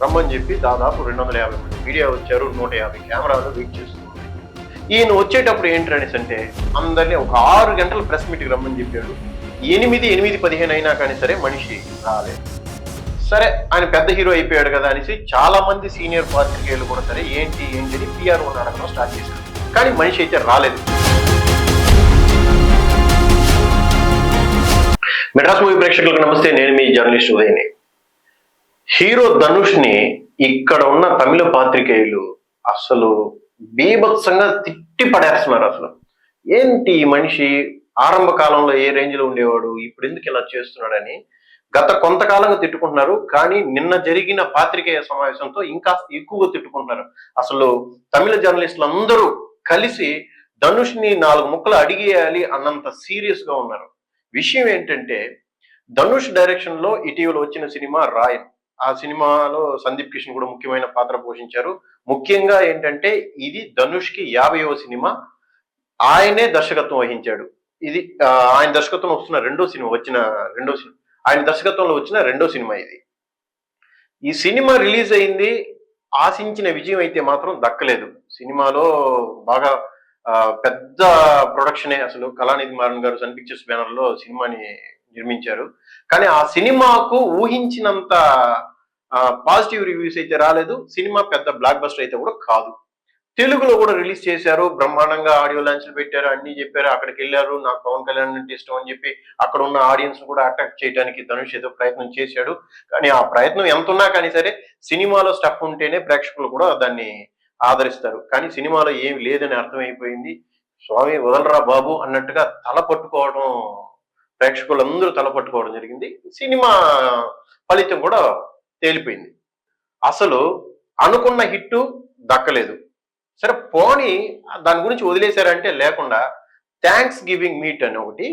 రమ్మని చెప్పి దాదాపు 250 మంది మీడియా వచ్చారు. 150 కెమెరాలు వెయిట్ చేస్తున్నారు. ఈయన వచ్చేటప్పుడు ఏంటనేసి అంటే అందరినీ ఒక 6 గంటల ప్రెస్ మీట్కి రమ్మని చెప్పాడు. 8:15 అయినా కానీ సరే మనిషి రాలేదు. సరే ఆయన పెద్ద హీరో అయిపోయాడు కదా అనేసి చాలా మంది సీనియర్ పాత్రికేయులు కూడా సరే ఏంటి అని పిఆర్ఓని అడగడం స్టార్ట్ చేశారు. కానీ మనిషి అయితే రాలేదు. మెడ్రాస్ మూవీ ప్రేక్షకులకు నమస్తే, నేను మీ జర్నలిస్ట్ ఉదయని. హీరో ధనుష్ ని ఇక్కడ ఉన్న తమిళ పాత్రికేయులు అసలు బీభత్సంగా తిట్టి పడేస్తున్నారు. అసలు ఏంటి ఈ మనిషి ఆరంభ కాలంలో ఏ రేంజ్ లో ఉండేవాడు, ఇప్పుడు ఎందుకు ఇలా చేస్తున్నాడని గత కొంతకాలంగా తిట్టుకుంటున్నారు. కానీ నిన్న జరిగిన పాత్రికేయ సమావేశంతో ఇంకా ఎక్కువగా తిట్టుకుంటున్నారు. అసలు తమిళ జర్నలిస్టులు అందరూ కలిసి ధనుష్ ని 4 ముక్కలు అడిగేయాలి అన్నంత సీరియస్ గా ఉన్నారు. విషయం ఏంటంటే ధనుష్ డైరెక్షన్ లో ఇటీవల వచ్చిన సినిమా రాయన్. ఆ సినిమాలో సందీప్ కిషన్ కూడా ముఖ్యమైన పాత్ర పోషించారు. ముఖ్యంగా ఏంటంటే ఇది ధనుష్ కి 50వ సినిమా. ఆయనే దర్శకత్వం వహించాడు. ఇది ఆయన దర్శకత్వంలో వస్తున్న రెండో సినిమా. ఆయన దర్శకత్వంలో వచ్చిన రెండో సినిమా ఇది. ఈ సినిమా రిలీజ్ అయింది, ఆశించిన విజయం అయితే మాత్రం దక్కలేదు. సినిమాలో బాగా పెద్ద ప్రొడక్షనే. అసలు కళానిధి మారన్ గారు సన్ పిక్చర్స్ బ్యానర్ లో సినిమాని నిర్మించారు. కానీ ఆ సినిమాకు ఊహించినంత పాజిటివ్ రివ్యూస్ అయితే రాలేదు. సినిమా పెద్ద బ్లాక్ బస్టర్ అయితే కూడా కాదు. తెలుగులో కూడా రిలీజ్ చేశారు, బ్రహ్మాండంగా ఆడియో లాంచ్లు పెట్టారు, అన్ని చెప్పారు. అక్కడికి వెళ్ళారు, నాకు పవన్ కళ్యాణ్ అంటే ఇష్టం అని చెప్పి అక్కడ ఉన్న ఆడియన్స్ కూడా అట్రాక్ట్ చేయడానికి ధనుష్ ఏదో ప్రయత్నం చేశాడు. కానీ ఆ ప్రయత్నం ఎంత ఉన్నా కానీ సరే సినిమాలో స్టఫ్ ఉంటేనే ప్రేక్షకులు కూడా దాన్ని ఆదరిస్తారు. కానీ సినిమాలో ఏమి లేదని అర్థమైపోయింది. స్వామి వదలరా బాబు అన్నట్టుగా తల పట్టుకోవడం, ప్రేక్షకులందరూ తల పట్టుకోవడం జరిగింది. సినిమా ఫలితం కూడా తేలిపోయింది. అసలు అనుకున్న హిట్టు దక్కలేదు. సరే పోనీ దాని గురించి వదిలేశారంటే లేకుండా థ్యాంక్స్ గివింగ్ మీట్ అని ఒకటి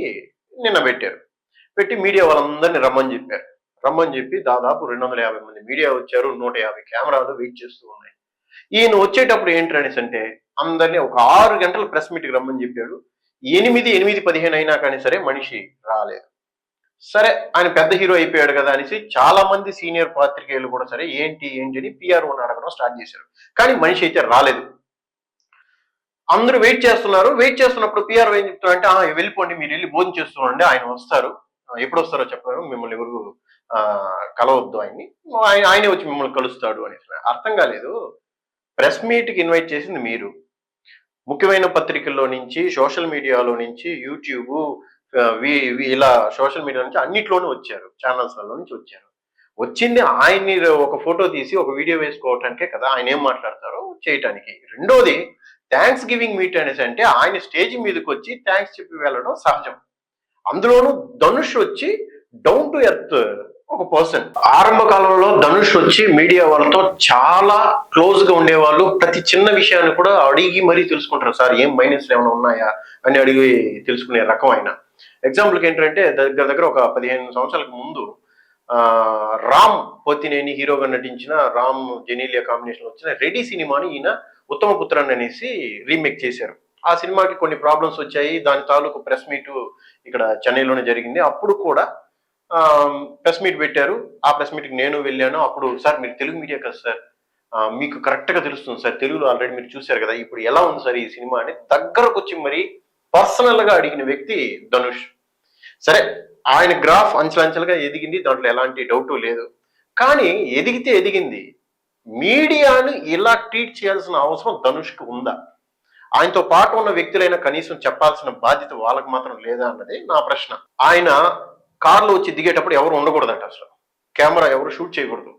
నిన్న పెట్టారు. పెట్టి మీడియా వాళ్ళందరినీ రమ్మని చెప్పి దాదాపు 250 మంది మీడియా వచ్చారు. 150 కెమెరాలు వెయిట్ చేస్తూ ఉన్నాయి. ఈయన వచ్చేటప్పుడు ఏంటనేసి అంటే అందరినీ ఒక 6 గంటల ప్రెస్ మీట్కి రమ్మని చెప్పాడు. 8:15 అయినా కానీ సరే మనిషి రాలేదు. సరే ఆయన పెద్ద హీరో అయిపోయాడు కదా అనేసి చాలా మంది సీనియర్ పాత్రికేయులు కూడా సరే ఏంటి అని పిఆర్ఓని అడగడం స్టార్ట్ చేశారు. కానీ మనిషి అయితే రాలేదు. అందరూ వెయిట్ చేస్తున్నారు. వెయిట్ చేస్తున్నప్పుడు పిఆర్ఓ ఏం చెప్తారంటే వెళ్ళిపోండి, మీరు వెళ్ళి భోజనం చేస్తున్నారండి, ఆయన వస్తారు, ఎప్పుడు వస్తారో చెప్పారు, మిమ్మల్ని ఎవరు కలవద్దు, ఆయనే వచ్చి మిమ్మల్ని కలుస్తాడు అనేసి. అర్థం కాలేదు. ప్రెస్ మీట్కి ఇన్వైట్ చేసింది మీరు. ముఖ్యమైన పత్రికల్లో నుంచి, సోషల్ మీడియాలో నుంచి, యూట్యూబ్ ఇలా సోషల్ మీడియా నుంచి అన్నిట్లోనూ వచ్చారు, ఛానల్స్లలో నుంచి వచ్చారు. వచ్చింది ఆయన్ని ఒక ఫోటో తీసి ఒక వీడియో వేసుకోవటానికే కదా, ఆయన ఏం మాట్లాడతారో చేయటానికి. రెండోది థ్యాంక్స్ గివింగ్ మీట్ అనేసి అంటే ఆయన స్టేజ్ మీదకి వచ్చి థ్యాంక్స్ చెప్పి వెళ్ళడం సహజం. అందులోనూ ధనుష్ వచ్చి డౌన్ టు ఎర్త్ ఒక పర్సన్. ఆరంభ కాలంలో ధనుష్ వచ్చి మీడియా వాళ్ళతో చాలా క్లోజ్ గా ఉండేవాళ్ళు. ప్రతి చిన్న విషయాన్ని కూడా అడిగి మరీ తెలుసుకుంటారు. సార్ ఏం మైనస్లు ఏమైనా ఉన్నాయా అని అడిగి తెలుసుకునే రకం ఆయన. ఎగ్జాంపుల్కి ఏంటంటే దగ్గర ఒక 15 సంవత్సరాలకు ముందు రామ్ పోతినేని హీరోగా నటించిన రామ్ జెనీలియా కాంబినేషన్ వచ్చిన రెడీ సినిమాని ఈయన ఉత్తమ పుత్రాన్ని అనేసి రీమేక్ చేశారు. ఆ సినిమాకి కొన్ని ప్రాబ్లమ్స్ వచ్చాయి. దాని తాలూకు ప్రెస్ మీట్ ఇక్కడ చెన్నైలోనే జరిగింది. అప్పుడు కూడా ప్రెస్ మీట్ పెట్టారు. ఆ ప్రెస్ మీట్కి నేను వెళ్ళాను. అప్పుడు సార్ మీరు తెలుగు మీడియా కదా సార్, మీకు కరెక్ట్ గా తెలుస్తుంది సార్, తెలుగులో ఆల్రెడీ మీరు చూశారు కదా, ఇప్పుడు ఎలా ఉంది సార్ ఈ సినిమా అని దగ్గరకు వచ్చి మరి పర్సనల్ గా అడిగిన వ్యక్తి ధనుష్. సరే ఆయన గ్రాఫ్ అంచెలంచెలుగా ఎదిగింది, దాంట్లో ఎలాంటి డౌట్ లేదు. కానీ ఎదిగింది. మీడియాను ఇలా ట్రీట్ చేయాల్సిన అవసరం ధనుష్కి ఉందా? ఆయనతో పాటు ఉన్న వ్యక్తులైనా కనీసం చెప్పాల్సిన బాధ్యత వాళ్ళకి మాత్రం లేదా అన్నది నా ప్రశ్న. ఆయన కార్లో వచ్చి దిగేటప్పుడు ఎవరు ఉండకూడదట, అసలు కెమెరా ఎవరు షూట్ చేయకూడదు.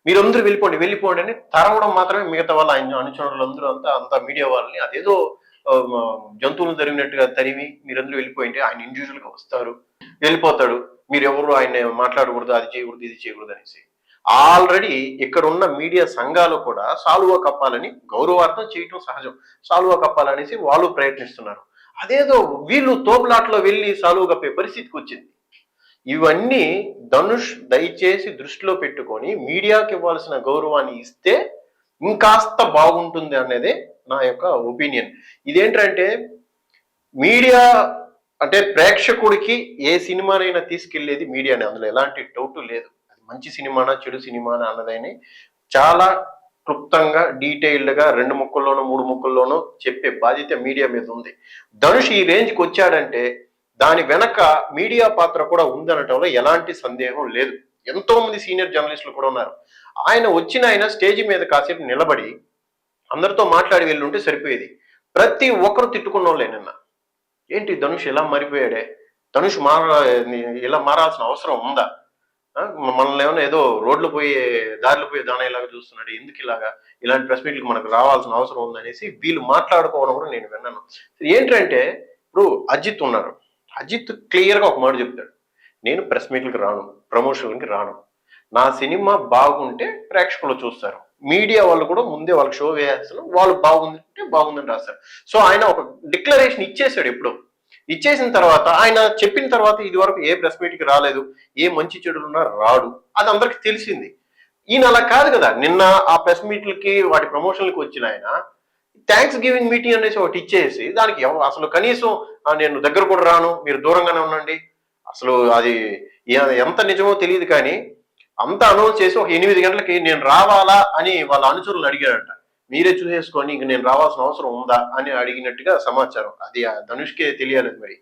మీరందరూ వెళ్ళిపోండి అని తరవడం మాత్రమే. మిగతా వాళ్ళు ఆయన అనుచరులందరూ అంతా మీడియా వాళ్ళని అదేదో జంతువులు తరిగినట్టుగా తరిమి మీరందరూ వెళ్ళిపోయింటే ఆయన ఇండివిజువల్ గా వస్తారు, వెళ్ళిపోతాడు. మీరు ఎవరు ఆయన మాట్లాడకూడదు, అది చేయకూడదు, ఇది చేయకూడదు అనేసి. ఆల్రెడీ ఇక్కడ ఉన్న మీడియా సంఘాలు కూడా సాలువా కప్పాలని, గౌరవార్థం చేయటం సహజం, సాలువా కప్పాలనేసి వాళ్ళు ప్రయత్నిస్తున్నారు. అదేదో వీళ్ళు తోపులాట్లో వెళ్ళి సాలువా కప్పే పరిస్థితికి వచ్చింది. ఇవన్నీ ధనుష్ దయచేసి దృష్టిలో పెట్టుకొని మీడియాకి ఇవ్వాల్సిన గౌరవాన్ని ఇస్తే ఇంకాస్త బాగుంటుంది అనేది నా యొక్క ఒపీనియన్. ఇదేంటంటే మీడియా అంటే ప్రేక్షకుడికి ఏ సినిమానైనా తీసుకెళ్లేది మీడియానే, అందులో ఎలాంటి డౌట్ లేదు. అది మంచి సినిమానా చెడు సినిమానా అన్నదని చాలా క్లుప్తంగా డీటెయిల్డ్గా 2 ముక్కల్లోనూ 3 ముక్కల్లోనూ చెప్పే బాధ్యత మీడియా మీద ఉంది. ధనుష్ ఈ రేంజ్కి వచ్చాడంటే దాని వెనక మీడియా పాత్ర కూడా ఉందనటంలో ఎలాంటి సందేహం లేదు. ఎంతో మంది సీనియర్ జర్నలిస్టులు కూడా ఉన్నారు. ఆయన స్టేజ్ మీద కాసేపు నిలబడి అందరితో మాట్లాడి వెళ్ళుంటే సరిపోయేది. ప్రతి ఒక్కరు తిట్టుకున్నోళ్ళే నిన్న. ఏంటి ధనుష్ ఇలా మారిపోయాడే, ధనుష్ ఇలా మారాల్సిన అవసరం ఉందా, మనల్ని ఏమైనా ఏదో రోడ్లు పోయే దారిలో పోయే దానయ్యలాగా చూస్తున్నాడు, ఎందుకు ఇలాంటి ప్రెస్ మీట్లకు మనకు రావాల్సిన అవసరం ఉందనేసి వీళ్ళు మాట్లాడుకోవడం కూడా నేను విన్నాను. ఏంటంటే ఇప్పుడు అజిత్ ఉన్నారు, అజిత్ క్లియర్గా ఒక మాట చెప్తాడు, నేను ప్రెస్ మీట్లకు రాను, ప్రమోషన్లకి రాను, నా సినిమా బాగుంటే ప్రేక్షకులు చూస్తారు, మీడియా వాళ్ళు కూడా ముందే వాళ్ళకి షో వేసేస్తారు, వాళ్ళు బాగుందంటే బాగుందని రాస్తారు. సో ఆయన ఒక డిక్లరేషన్ ఇచ్చేసాడు. ఎప్పుడు ఇచ్చేసిన తర్వాత ఆయన చెప్పిన తర్వాత ఇది వరకు ఏ ప్రెస్ మీట్కి రాలేదు, ఏ మంచి చెడులున్నా రాడు, అది అందరికి తెలిసింది. ఈయన అలా కాదు కదా, నిన్న ఆ ప్రెస్ మీట్లకి వాటి ప్రమోషన్లకి వచ్చిన ఆయన థ్యాంక్స్ గివింగ్ మీటింగ్ అనేసి ఒకటి ఇచ్చేసి దానికి అసలు కనీసం నేను దగ్గర కూడా రాను, మీరు దూరంగానే ఉండండి, అసలు అది ఎంత నిజమో తెలియదు కానీ అంతా అనౌన్స్ చేసి ఒక 8 గంటలకి నేను రావాలా అని వాళ్ళ అనుచరులను అడిగాడంట. మీరే చూసేసుకొని ఇంక నేను రావాల్సిన అవసరం ఉందా అని అడిగినట్టుగా సమాచారం. అది ధనుష్కే తెలియాలి మరి.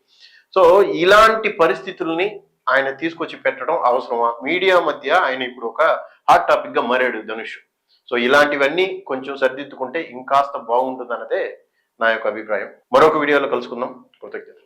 సో ఇలాంటి పరిస్థితుల్ని ఆయన తీసుకొచ్చి పెట్టడం అవసరమా? మీడియా మధ్య ఆయన ఇప్పుడు ఒక హాట్ టాపిక్ గా మారాడు ధనుష్. సో ఇలాంటివన్నీ కొంచెం సరిదిద్దుకుంటే ఇంకాస్త బాగుంటుంది అన్నదే నా యొక్క అభిప్రాయం. మరొక వీడియోలో కలుసుకుందాం. కృతజ్ఞతలు.